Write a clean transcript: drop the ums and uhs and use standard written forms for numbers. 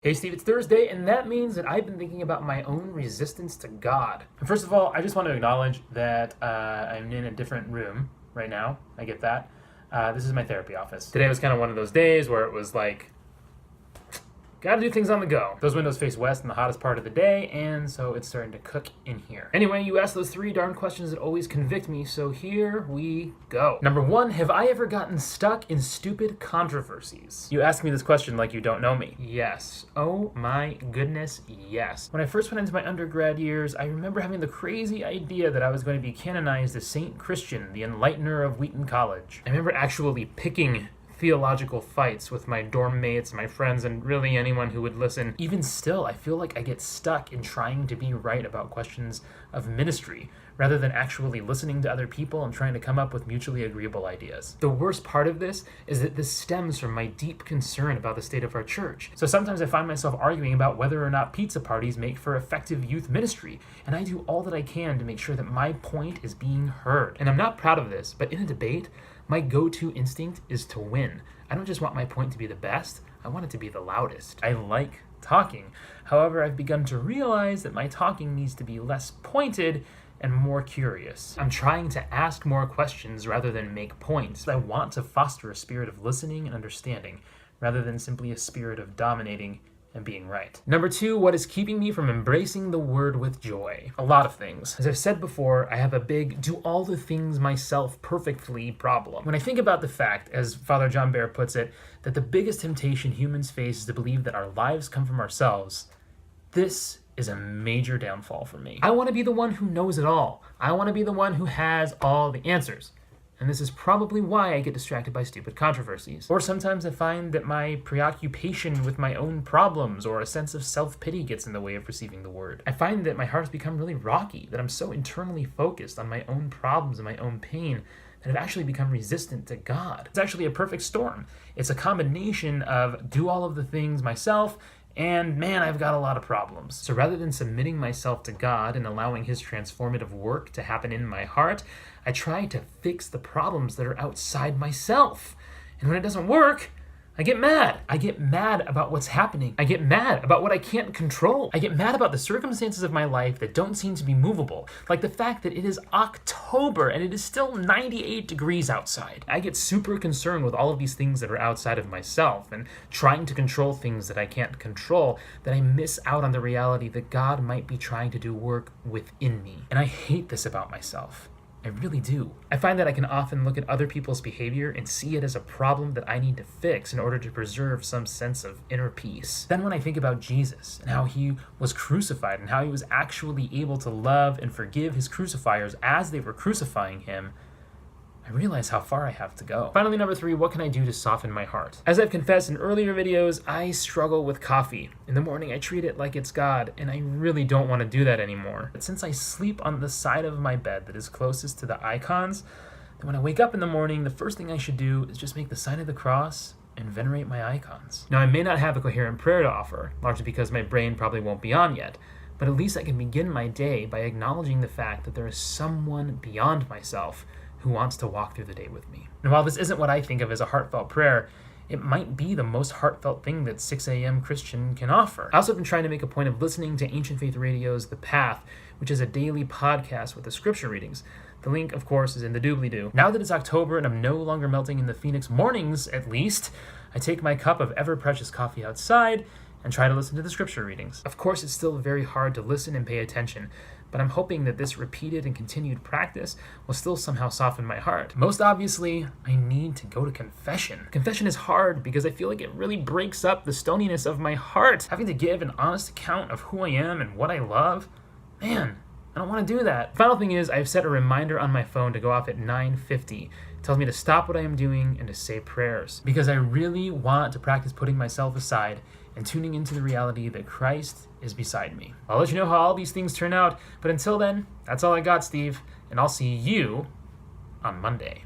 Hey Steve, it's Thursday, and that means that I've been thinking about my own resistance to God. And first of all, I just want to acknowledge that I'm in a different room right now. I get that. This is my therapy office. Today was kind of one of those days where it was like, gotta do things on the go. Those windows face west in the hottest part of the day, and so it's starting to cook in here. Anyway, you asked those three darn questions that always convict me, so here we go. Number one, have I ever gotten stuck in stupid controversies? You ask me this question like you don't know me. Yes. Oh my goodness, yes. When I first went into my undergrad years, I remember having the crazy idea that I was going to be canonized as Saint Christian, the enlightener of Wheaton College. I remember actually picking theological fights with my dorm mates, my friends, and really anyone who would listen. Even still, I feel like I get stuck in trying to be right about questions of ministry, rather than actually listening to other people and trying to come up with mutually agreeable ideas. The worst part of this is that this stems from my deep concern about the state of our church. So sometimes I find myself arguing about whether or not pizza parties make for effective youth ministry, and I do all that I can to make sure that my point is being heard. And I'm not proud of this, but in a debate, my go-to instinct is to win. I don't just want my point to be the best, I want it to be the loudest. I like talking. However, I've begun to realize that my talking needs to be less pointed and more curious. I'm trying to ask more questions rather than make points. I want to foster a spirit of listening and understanding, rather than simply a spirit of dominating and being right. Number two, what is keeping me from embracing the word with joy? A lot of things. As I've said before, I have a big do all the things myself perfectly problem. When I think about the fact, as Father John Bear puts it, that the biggest temptation humans face is to believe that our lives come from ourselves, this is a major downfall for me. I want to be the one who knows it all. I want to be the one who has all the answers. And this is probably why I get distracted by stupid controversies. Or sometimes I find that my preoccupation with my own problems or a sense of self-pity gets in the way of receiving the word. I find that my heart has become really rocky, that I'm so internally focused on my own problems and my own pain that I've actually become resistant to God. It's actually a perfect storm. It's a combination of do all of the things myself, and man, I've got a lot of problems. So rather than submitting myself to God and allowing his transformative work to happen in my heart, I try to fix the problems that are outside myself. And when it doesn't work, I get mad. I get mad about what's happening. I get mad about what I can't control. I get mad about the circumstances of my life that don't seem to be movable, like the fact that it is October and it is still 98 degrees outside. I get super concerned with all of these things that are outside of myself and trying to control things that I can't control, that I miss out on the reality that God might be trying to do work within me. And I hate this about myself. I really do. I find that I can often look at other people's behavior and see it as a problem that I need to fix in order to preserve some sense of inner peace. Then when I think about Jesus and how he was crucified and how he was actually able to love and forgive his crucifiers as they were crucifying him, I realize how far I have to go. Finally, number three, what can I do to soften my heart? As I've confessed in earlier videos, I struggle with coffee. In the morning, I treat it like it's God, and I really don't want to do that anymore. But since I sleep on the side of my bed that is closest to the icons, then when I wake up in the morning, the first thing I should do is just make the sign of the cross and venerate my icons. Now, I may not have a coherent prayer to offer, largely because my brain probably won't be on yet, but at least I can begin my day by acknowledging the fact that there is someone beyond myself who wants to walk through the day with me. And while this isn't what I think of as a heartfelt prayer, it might be the most heartfelt thing that 6 a.m. Christian can offer. I also have been trying to make a point of listening to Ancient Faith Radio's The Path, which is a daily podcast with the scripture readings. The link, of course, is in the doobly-doo. Now that it's October and I'm no longer melting in the Phoenix mornings, at least, I take my cup of ever-precious coffee outside and try to listen to the scripture readings. Of course, it's still very hard to listen and pay attention, but I'm hoping that this repeated and continued practice will still somehow soften my heart. Most obviously, I need to go to confession. Confession is hard because I feel like it really breaks up the stoniness of my heart. Having to give an honest account of who I am and what I love, man, I don't want to do that. Final thing is, I've set a reminder on my phone to go off at 9:50. It tells me to stop what I am doing and to say prayers, because I really want to practice putting myself aside and tuning into the reality that Christ is beside me. I'll let you know how all these things turn out, but until then, that's all I got, Steve, and I'll see you on Monday.